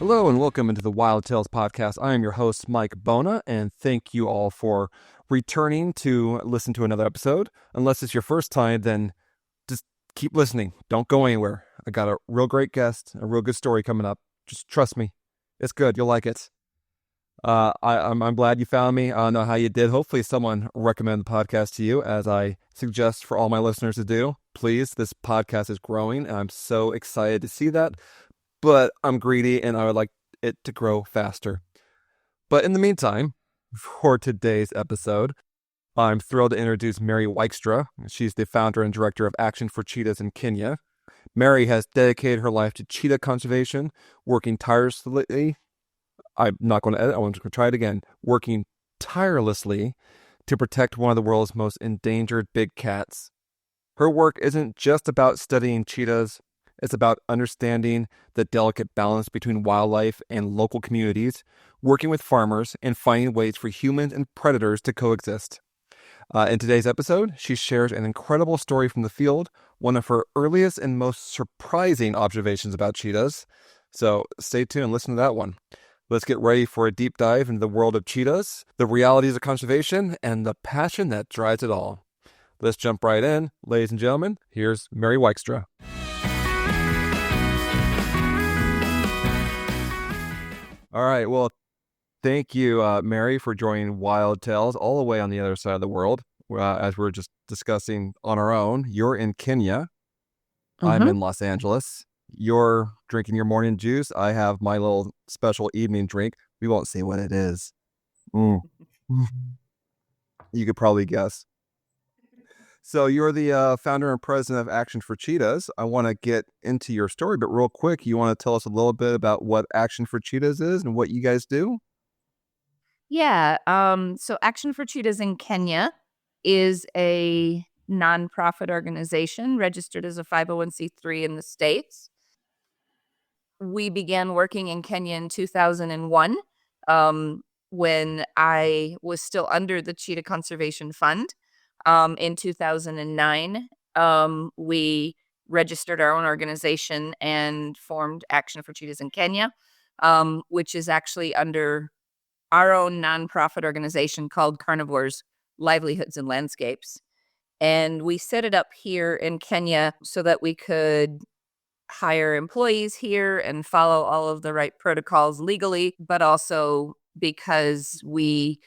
Hello and welcome into the Wild Tales podcast. I am your host, Mike Bona, and thank you all for returning to listen to another episode. Unless it's your first time, then just keep listening. Don't go anywhere. I got a real great guest, a real good story coming up. Just trust me. It's good. You'll like it. I'm glad you found me. I don't know how you did. Hopefully someone recommended the podcast to you, as I suggest for all my listeners to do. Please, this podcast is growing, and I'm so excited to see that. But I'm greedy and I would like it to grow faster. But in the meantime, for today's episode, I'm thrilled to introduce Mary Wykstra. She's the founder and director of Action for Cheetahs in Kenya. Mary has dedicated her life to cheetah conservation, working tirelessly. I'm not going to edit, I want to try it again. Working tirelessly to protect one of the world's most endangered big cats. Her work isn't just about studying cheetahs. It's about understanding the delicate balance between wildlife and local communities, working with farmers, and finding ways for humans and predators to coexist. In today's episode, she shares an incredible story from the field, one of her earliest and most surprising observations about cheetahs. So stay tuned and listen to that one. Let's get ready for a deep dive into the world of cheetahs, the realities of conservation, and the passion that drives it all. Let's jump right in. Ladies and gentlemen, here's Mary Wykstra. All right. Well, thank you, Mary, for joining Wild Tales all the way on the other side of the world. As we're just discussing on our own, you're in Kenya. I'm in Los Angeles. You're drinking your morning juice. I have my little special evening drink. We won't say what it is. You could probably guess. So you're the founder and president of Action for Cheetahs. I want to get into your story, but real quick, you want to tell us a little bit about what Action for Cheetahs is and what you guys do? Yeah. So Action for Cheetahs in Kenya is a nonprofit organization registered as a 501c3 in the States. We began working in Kenya in 2001 when I was still under the Cheetah Conservation Fund. In 2009, we registered our own organization and formed Action for Cheetahs in Kenya, which is actually under our own nonprofit organization called Carnivores, Livelihoods, and Landscapes. And we set it up here in Kenya so that we could hire employees here and follow all of the right protocols legally, but also because we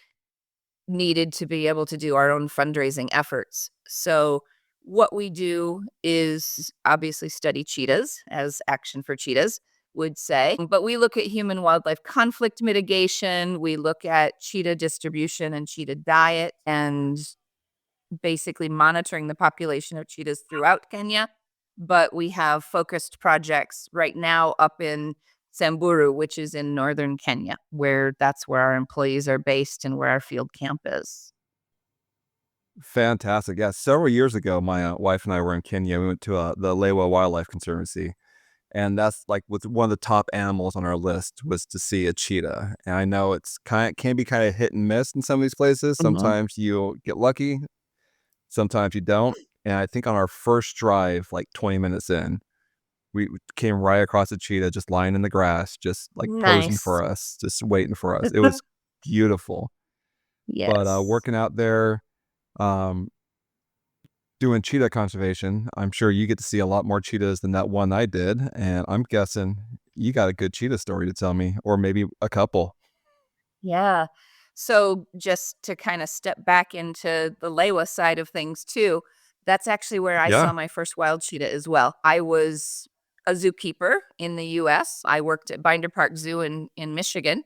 needed to be able to do our own fundraising efforts. So what we do is obviously study cheetahs, as Action for Cheetahs would say, but we look at human wildlife conflict mitigation. We look at cheetah distribution and cheetah diet and basically monitoring the population of cheetahs throughout Kenya. But we have focused projects right now up in Samburu, which is in northern Kenya, that's where our employees are based and where our field camp is. Fantastic. Yeah, several years ago, my wife and I were in Kenya. We went to the Lewa Wildlife Conservancy, and that's like one of the top animals on our list was to see a cheetah. And I know it's can be kind of hit and miss in some of these places. Sometimes you get lucky, sometimes you don't. And I think on our first drive, like 20 minutes in, we came right across a cheetah just lying in the grass, just like posing for us, just waiting for us. It was beautiful. Yes. But working out there, doing cheetah conservation, I'm sure you get to see a lot more cheetahs than that one I did. And I'm guessing you got a good cheetah story to tell me, or maybe a couple. Yeah. So just to kind of step back into the Lewa side of things too, that's actually where I saw my first wild cheetah as well. I was a zookeeper in the U.S. I worked at Binder Park Zoo in Michigan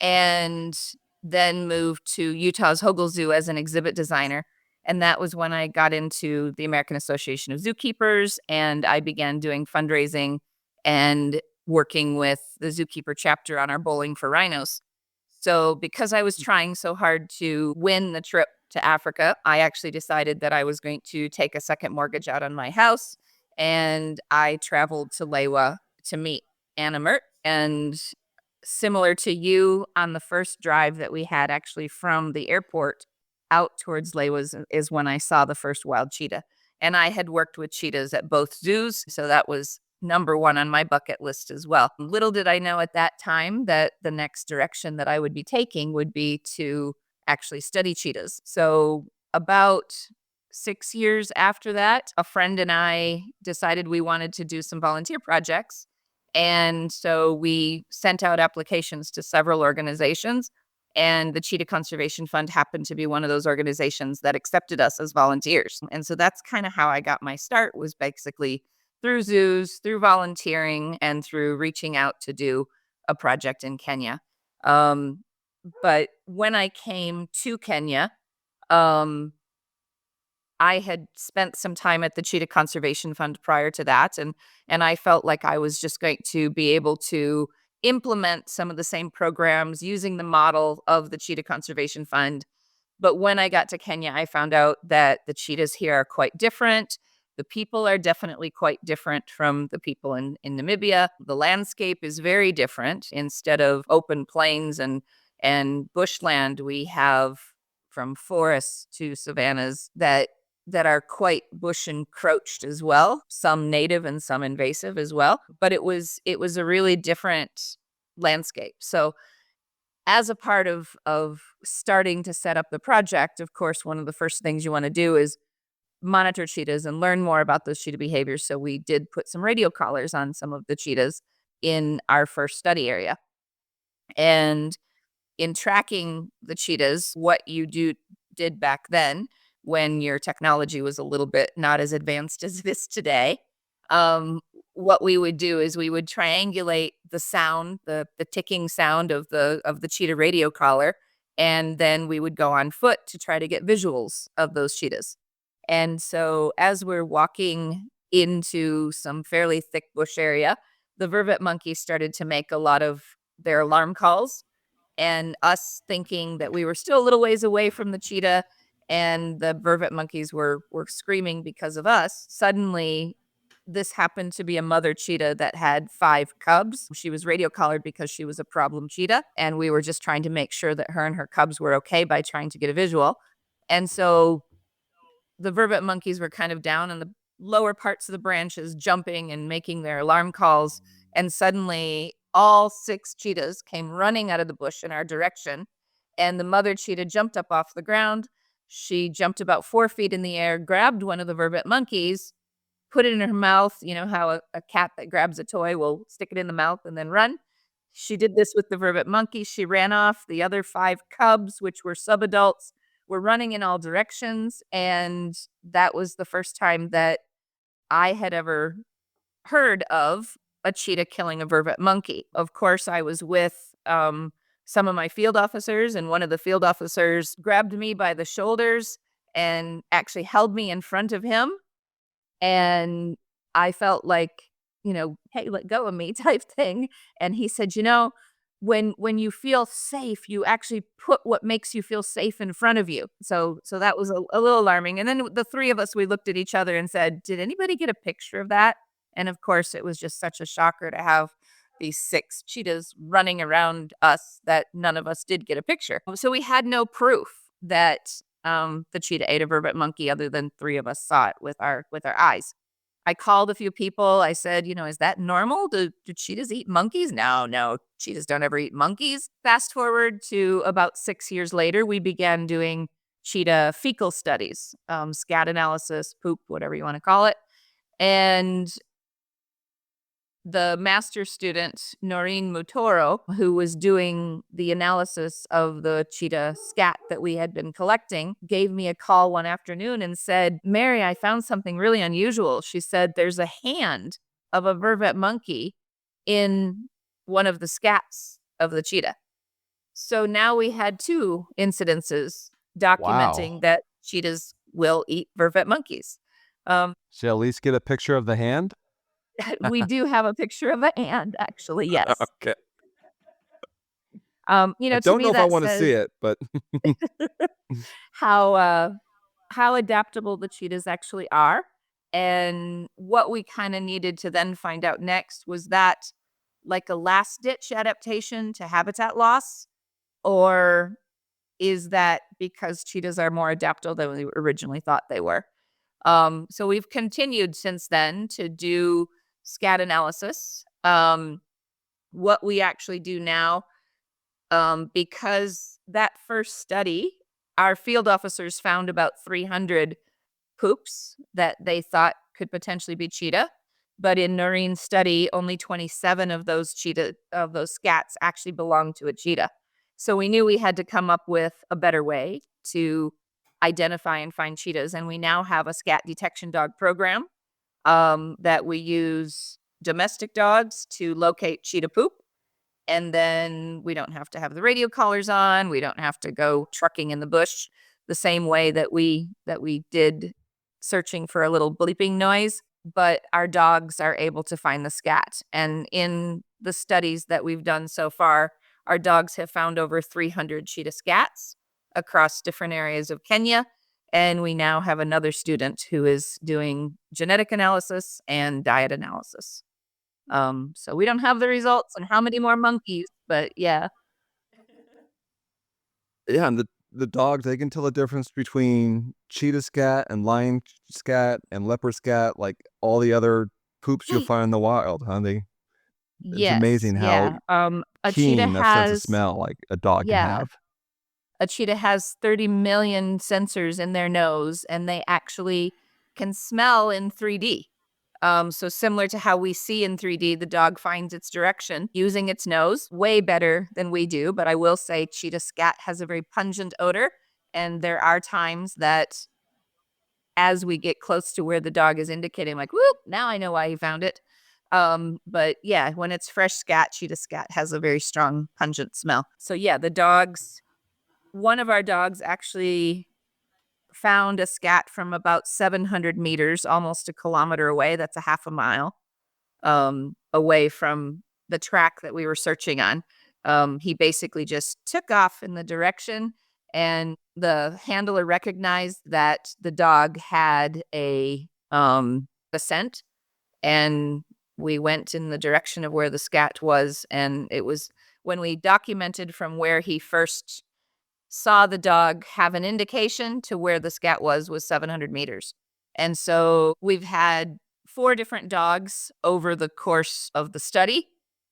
and then moved to Utah's Hogle Zoo as an exhibit designer. And that was when I got into the American Association of Zookeepers, and I began doing fundraising and working with the zookeeper chapter on our Bowling for Rhinos. So because I was trying so hard to win the trip to Africa, I actually decided that I was going to take a second mortgage out on my house, and I traveled to Lewa to meet Anna Mert. And similar to you, on the first drive that we had actually from the airport out towards Lewa is when I saw the first wild cheetah. And I had worked with cheetahs at both zoos, so that was number one on my bucket list as well. Little did I know at that time that the next direction that I would be taking would be to actually study cheetahs. So about 6 years after that, a friend and I decided we wanted to do some volunteer projects. And so we sent out applications to several organizations, and the Cheetah Conservation Fund happened to be one of those organizations that accepted us as volunteers. And so that's kind of how I got my start, was basically through zoos, through volunteering, and through reaching out to do a project in Kenya. But when I came to Kenya, um, I had spent some time at the Cheetah Conservation Fund prior to that, and I felt like I was just going to be able to implement some of the same programs using the model of the Cheetah Conservation Fund. But when I got to Kenya, I found out that the cheetahs here are quite different. The people are definitely quite different from the people in Namibia. The landscape is very different. Instead of open plains and bushland, we have from forests to savannas that are quite bush encroached as well, some native and some invasive as well. But it was a really different landscape. So as a part of starting to set up the project, of course, one of the first things you want to do is monitor cheetahs and learn more about those cheetah behaviors. So we did put some radio collars on some of the cheetahs in our first study area. And in tracking the cheetahs, what you did back then, when your technology was a little bit not as advanced as it is today, what we would do is we would triangulate the sound, the ticking sound of the cheetah radio collar, and then we would go on foot to try to get visuals of those cheetahs. And so as we're walking into some fairly thick bush area, the vervet monkeys started to make a lot of their alarm calls, and us thinking that we were still a little ways away from the cheetah and the vervet monkeys were screaming because of us. Suddenly, this happened to be a mother cheetah that had 5 cubs. She was radio collared because she was a problem cheetah, and we were just trying to make sure that her and her cubs were okay by trying to get a visual. And so the vervet monkeys were kind of down in the lower parts of the branches, jumping and making their alarm calls. And suddenly, all 6 cheetahs came running out of the bush in our direction. And the mother cheetah jumped up off the ground. She jumped about 4 feet in the air, grabbed one of the vervet monkeys, put it in her mouth. You know how a cat that grabs a toy will stick it in the mouth and then run? She did this with the vervet monkey. She ran off. The other 5 cubs, which were subadults, were running in all directions. And that was the first time that I had ever heard of a cheetah killing a vervet monkey. Of course, I was with some of my field officers, and one of the field officers grabbed me by the shoulders and actually held me in front of him. And I felt like, hey, let go of me type thing. And he said, when you feel safe, you actually put what makes you feel safe in front of you. So that was a little alarming. And then the 3 of us, we looked at each other and said, did anybody get a picture of that? And of course, it was just such a shocker to have these 6 cheetahs running around us that none of us did get a picture. So we had no proof that the cheetah ate a vervet monkey, other than 3 of us saw it with our eyes. I called a few people. I said, is that normal? Do cheetahs eat monkeys? No, cheetahs don't ever eat monkeys. Fast forward to about 6 years later, we began doing cheetah fecal studies, scat analysis, poop, whatever you want to call it. And the master student, Noreen Mutoro, who was doing the analysis of the cheetah scat that we had been collecting, gave me a call one afternoon and said, Mary, I found something really unusual. She said, there's a hand of a vervet monkey in one of the scats of the cheetah. So now we had 2 incidences documenting that cheetahs will eat vervet monkeys. Should I at least get a picture of the hand? We do have a picture of a hand, actually. Yes. Okay. I don't know if I want to see it, but how adaptable the cheetahs actually are. And what we kind of needed to then find out next was that like a last ditch adaptation to habitat loss, or is that because cheetahs are more adaptable than we originally thought they were? So we've continued since then to do scat analysis. What we actually do now, because that first study, our field officers found about 300 poops that they thought could potentially be cheetah. But in Noreen's study, only 27 of those scats actually belonged to a cheetah. So we knew we had to come up with a better way to identify and find cheetahs. And we now have a scat detection dog program that we use domestic dogs to locate cheetah poop. And then we don't have to have the radio collars on. We don't have to go trucking in the bush the same way that we did searching for a little bleeping noise. But our dogs are able to find the scat. And in the studies that we've done so far, our dogs have found over 300 cheetah scats across different areas of Kenya. And we now have another student who is doing genetic analysis and diet analysis. So we don't have the results on how many more monkeys, but yeah. Yeah, and the dogs, they can tell the difference between cheetah scat and lion scat and leopard scat, like all the other poops you'll find in the wild, huh? It's Yes, amazing how yeah. A cheetah keen a sense of has, smell like a dog can yeah, have. a cheetah has 30 million sensors in their nose, and they actually can smell in 3D. So similar to how we see in 3D, the dog finds its direction using its nose way better than we do. But I will say cheetah scat has a very pungent odor. And there are times that as we get close to where the dog is indicating, like, whoop, now I know why he found it. But yeah, when it's fresh scat, cheetah scat has a very strong pungent smell. So yeah, one of our dogs actually found a scat from about 700 meters, almost a kilometer away. That's a half a mile away from the track that we were searching on. He basically just took off in the direction, and the handler recognized that the dog had a scent, and we went in the direction of where the scat was. And it was when we documented from where he first saw the dog have an indication to where the scat was 700 meters. And so we've had 4 different dogs over the course of the study.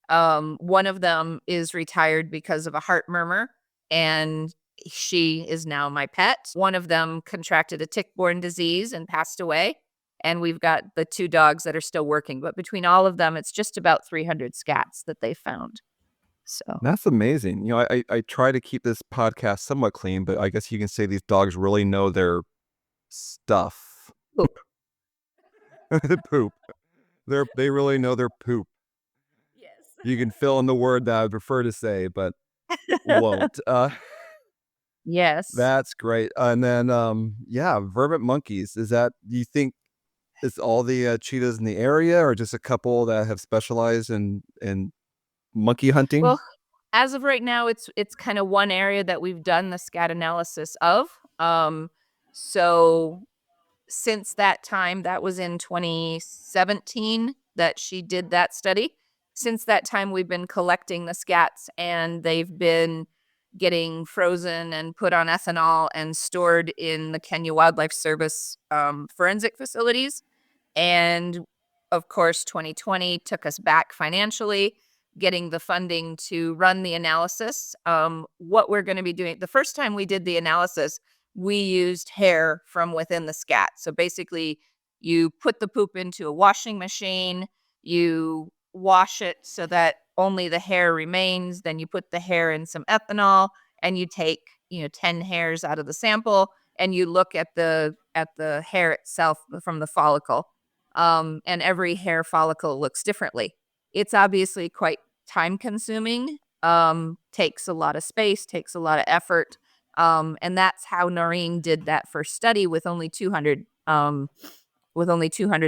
One of them is retired because of a heart murmur, and she is now my pet. One of them contracted a tick-borne disease and passed away. And we've got the 2 dogs that are still working. But between all of them, it's just about 300 scats that they found. So That's amazing. I try to keep this podcast somewhat clean, but I guess you can say these dogs really know their stuff. poop. The poop. They really know their poop. Yes. You can fill in the word that I would prefer to say, but won't. Yes. That's great. And then, yeah, vervet monkeys. Do you think it's all the cheetahs in the area, or just a couple that have specialized in monkey hunting? Well, as of right now, it's kind of one area that we've done the scat analysis of. So since that time, that was in 2017 that she did that study. Since that time, we've been collecting the scats, and they've been getting frozen and put on ethanol and stored in the Kenya Wildlife Service forensic facilities. And of course, 2020 took us back financially, getting the funding to run the analysis. What we're going to be doing, the first time we did the analysis, we used hair from within the scat. So basically, you put the poop into a washing machine, you wash it so that only the hair remains, then you put the hair in some ethanol, and you take 10 hairs out of the sample, and you look at the hair itself from the follicle. And every hair follicle looks differently. It's obviously quite time consuming, takes a lot of space, takes a lot of effort. And that's how Noreen did that first study with only 200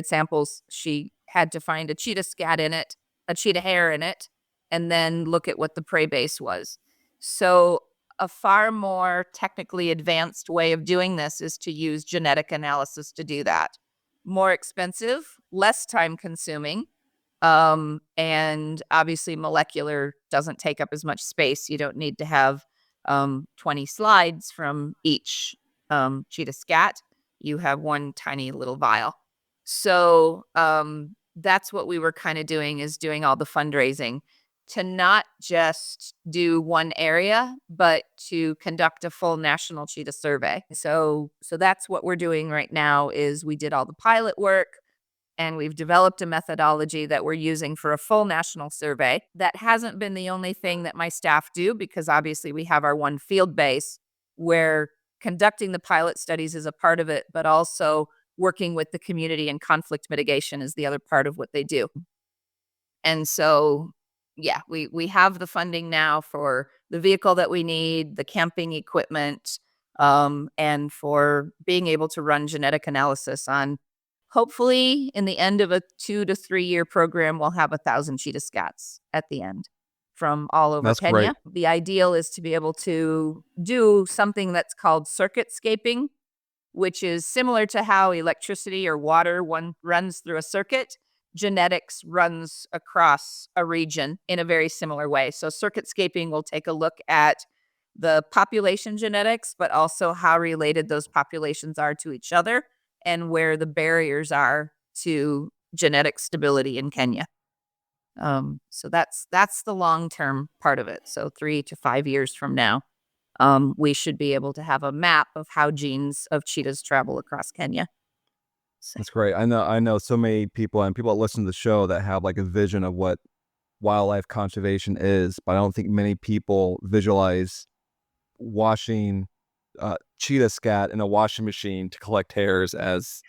samples. She had to find a cheetah scat in it, a cheetah hair in it, and then look at what the prey base was. So a far more technically advanced way of doing this is to use genetic analysis to do that. More expensive, less time consuming, and obviously molecular doesn't take up as much space. You don't need to have 20 slides from each cheetah scat. You have one tiny little vial. So that's what we were kind of doing, is doing all the fundraising to not just do one area, but to conduct a full national cheetah survey. So that's what we're doing right now. Is we did all the pilot work, and we've developed a methodology that we're using for a full national survey. That hasn't been the only thing that my staff do, because obviously we have our one field base where conducting the pilot studies is a part of it, but also working with the community and conflict mitigation is the other part of what they do. And so, yeah, we have the funding now for the vehicle that we need, the camping equipment, and for being able to run genetic analysis on. Hopefully, in the end of a 2 to 3 year program, we'll have 1,000 cheetah scats at the end from all over That's great. Kenya. The ideal is to be able to do something that's called circuitscaping, which is similar to how electricity or water runs through a circuit. Genetics runs across a region in a very similar way. So circuitscaping will take a look at the population genetics, but also how related those populations are to each other and where the barriers are to genetic stability in Kenya. So that's the long-term part of it. So 3 to 5 years from now, we should be able to have a map of how genes of cheetahs travel across Kenya. So, That's great. I know so many people and people that listen to the show that have like a vision of what wildlife conservation is, but I don't think many people visualize washing cheetah scat in a washing machine to collect hairs as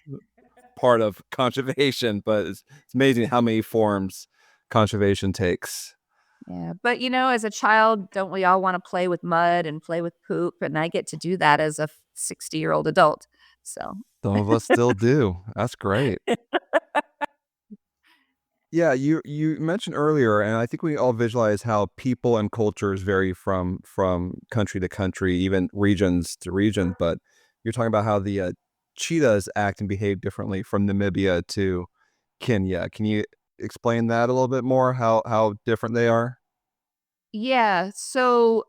part of conservation. But it's amazing how many forms conservation takes. yeah. But, as a child, don't we all want to play with mud and play with poop? And I get to do that as a 60-year-old adult. So, Some of us still do. That's great. Yeah, you mentioned earlier, and I think we all visualize how people and cultures vary from country to country, even regions to region. But you're talking about how the cheetahs act and behave differently from Namibia to Kenya. Can you explain that a little bit more? How different they are? yeah. So,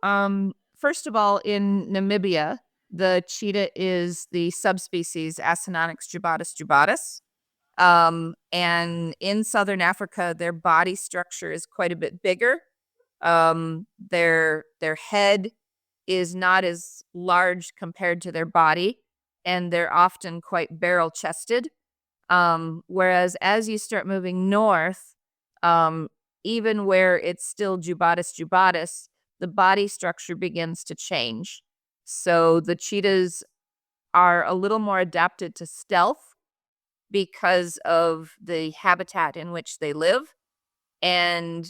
first of all, in Namibia, the cheetah is the subspecies Acinonyx jubatus jubatus. And in Southern Africa, their body structure is quite a bit bigger. Their head is not as large compared to their body, and they're often quite barrel chested. Whereas as you start moving north, um, even where it's still jubatus jubatus, the body structure begins to change. So the cheetahs are a little more adapted to stealth because of the habitat in which they live. And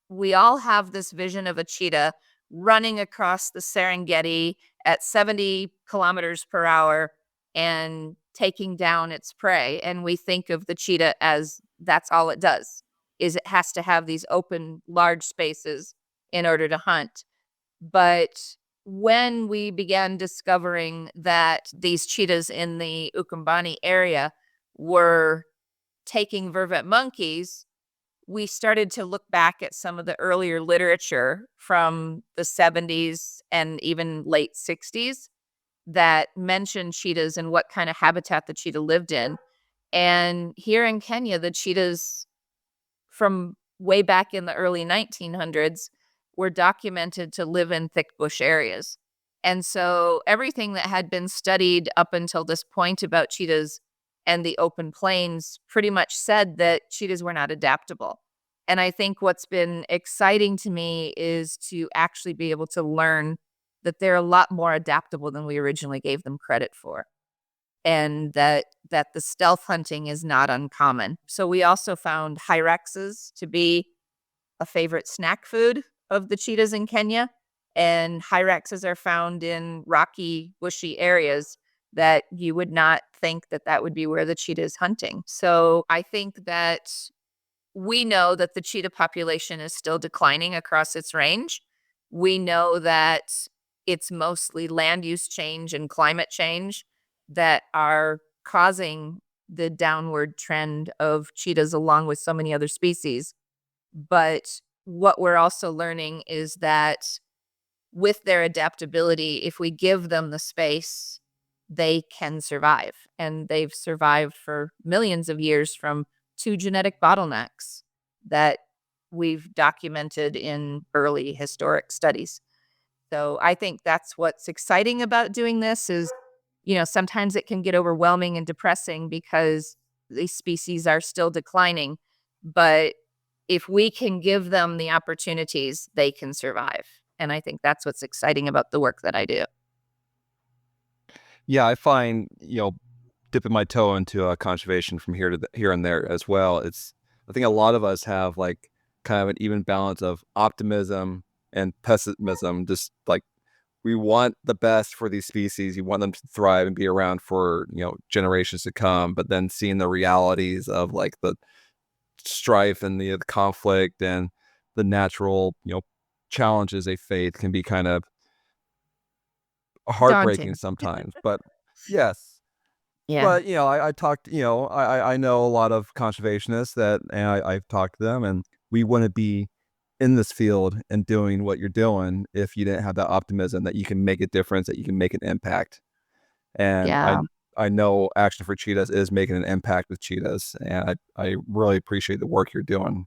we all have this vision of a cheetah running across the Serengeti at 70 kilometers per hour and taking down its prey. And we think of the cheetah as that's all it does, is it has to have these open, large spaces in order to hunt. But when we began discovering that these cheetahs in the Ukumbani area were taking vervet monkeys, we started to look back at some of the earlier literature from the 70s and even late 60s that mentioned cheetahs and what kind of habitat the cheetah lived in. And here in Kenya, the cheetahs from way back in the early 1900s were documented to live in thick bush areas. And so everything that had been studied up until this point about cheetahs and the open plains pretty much said that cheetahs were not adaptable. And I think what's been exciting to me is to actually be able to learn that they're a lot more adaptable than we originally gave them credit for, and that the stealth hunting is not uncommon. So we also found hyraxes to be a favorite snack food of the cheetahs in Kenya, and hyraxes are found in rocky, bushy areas that you would not think that that would be where the cheetah is hunting. So I think that we know that the cheetah population is still declining across its range. We know that it's mostly land use change and climate change that are causing the downward trend of cheetahs along with so many other species. But what we're also learning is that with their adaptability, if we give them the space, they can survive. And they've survived for millions of years from to genetic bottlenecks that we've documented in early historic studies. So I think that's what's exciting about doing this is, sometimes it can get overwhelming and depressing because these species are still declining. But if we can give them the opportunities, they can survive. And I think that's what's exciting about the work that I do. Yeah, I find, dipping my toe into conservation from here and there as well. I think a lot of us have like kind of an even balance of optimism and pessimism. Just like we want the best for these species, you want them to thrive and be around for generations to come. But then seeing the realities of like the strife and the conflict and the natural challenges they face can be kind of heartbreaking Daunting. sometimes. But yes. Yeah. But, I talked, I know a lot of conservationists and I've talked to them, and we wouldn't be in this field and doing what you're doing if you didn't have that optimism that you can make a difference, that you can make an impact. And Yeah. I know Action for Cheetahs is making an impact with cheetahs, and I really appreciate the work you're doing.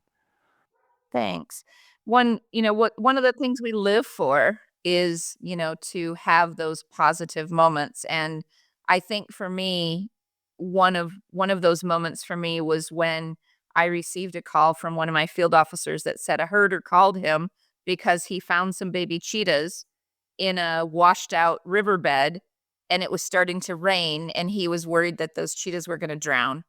Thanks. One of the things we live for is, to have those positive moments. And I think for me, one of those moments for me was when I received a call from one of my field officers that said a herder called him because he found some baby cheetahs in a washed out riverbed and it was starting to rain and he was worried that those cheetahs were going to drown.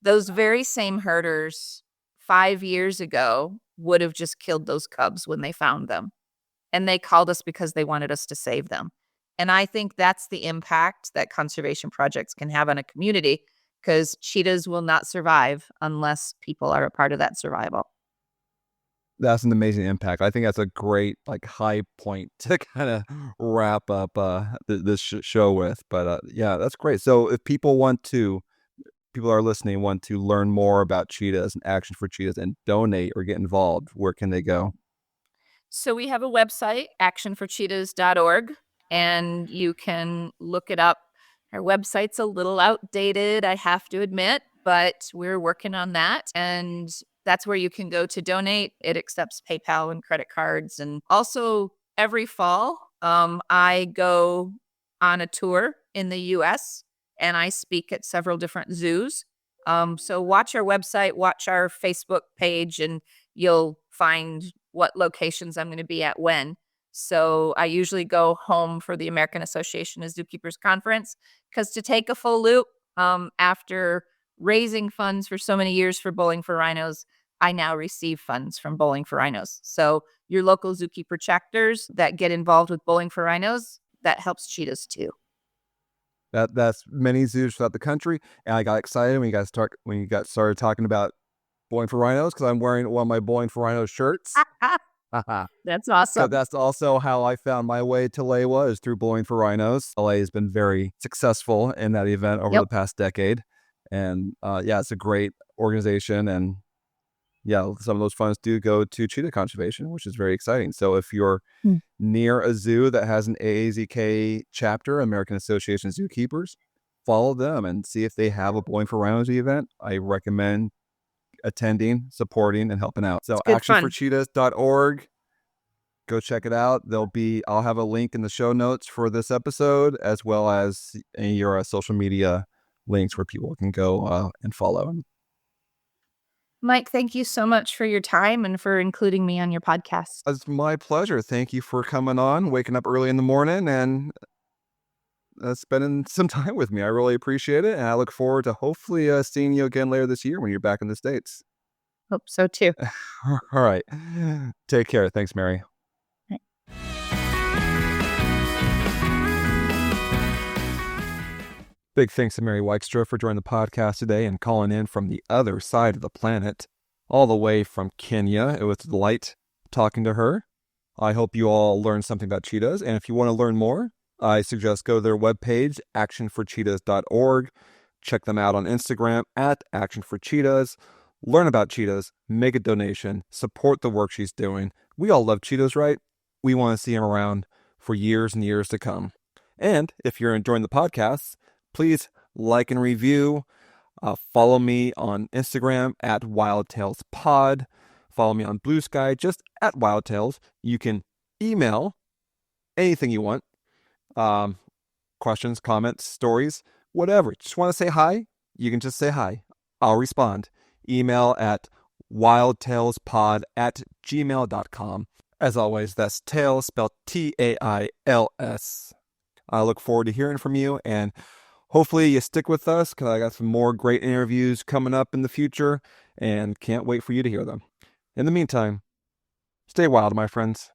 Those very same herders 5 years ago would have just killed those cubs when they found them, and they called us because they wanted us to save them. And I think that's the impact that conservation projects can have on a community, because cheetahs will not survive unless people are a part of that survival. That's an amazing impact. I think that's a great like high point to kind of wrap up this show with. But yeah, that's great. So if people are listening, want to learn more about cheetahs and Action for Cheetahs and donate or get involved, where can they go? So we have a website, actionforcheetahs.org, and you can look it up. Our website's a little outdated, I have to admit, but we're working on that. And that's where you can go to donate. It accepts PayPal and credit cards. And also, every fall, I go on a tour in the US and I speak at several different zoos. So watch our website, watch our Facebook page, and you'll find what locations I'm going to be at when. So I usually go home for the American Association of Zookeepers conference, because to take a full loop, after raising funds for so many years for Bowling for Rhinos, I now receive funds from Bowling for Rhinos. So your local zookeeper chapters that get involved with Bowling for Rhinos, that helps cheetahs too. That's many zoos throughout the country, and I got excited when you got started talking about Bowling for Rhinos because I'm wearing one of my Bowling for Rhinos shirts. That's Because awesome. that's also how I found my way to LAWA, is through Bowling for Rhinos. LA has been very successful in that event over Yep. the past decade. And yeah, it's a great organization. And yeah, some of those funds do go to cheetah conservation, which is very exciting. So if you're near a zoo that has an AAZK chapter, American Association of Zookeepers, follow them and see if they have a Bowling for Rhinos event. I recommend attending, supporting, and helping out. So It's good fun. actionforcheetahs.org. Go check it out. I'll have a link in the show notes for this episode, as well as your social media links where people can go and follow. Mike, thank you so much for your time and for including me on your podcast. It's my pleasure. Thank you for coming on, waking up early in the morning, and spending some time with me. I really appreciate it, and I look forward to hopefully seeing you again later this year when you're back in the States. Hope so too. All right. Take care. Thanks, Mary. Big thanks to Mary Wykstra for joining the podcast today and calling in from the other side of the planet, all the way from Kenya. It was a delight talking to her. I hope you all learned something about cheetahs, and if you want to learn more, I suggest go to their webpage, actionforcheetahs.org. Check them out on Instagram at actionforcheetahs. Learn about cheetahs, make a donation, support the work she's doing. We all love cheetahs, right? We want to see them around for years and years to come. And if you're enjoying the podcast, please like and review. Follow me on Instagram at WildTalesPod. Follow me on Blue Sky, just at WildTales. You can email anything you want. Questions, comments, stories, whatever. Just want to say hi? You can just say hi. I'll respond. Email at wildtalespod@gmail.com. As always, that's Tales spelled Tails. I look forward to hearing from you, and hopefully you stick with us because I got some more great interviews coming up in the future and can't wait for you to hear them. In the meantime, stay wild, my friends.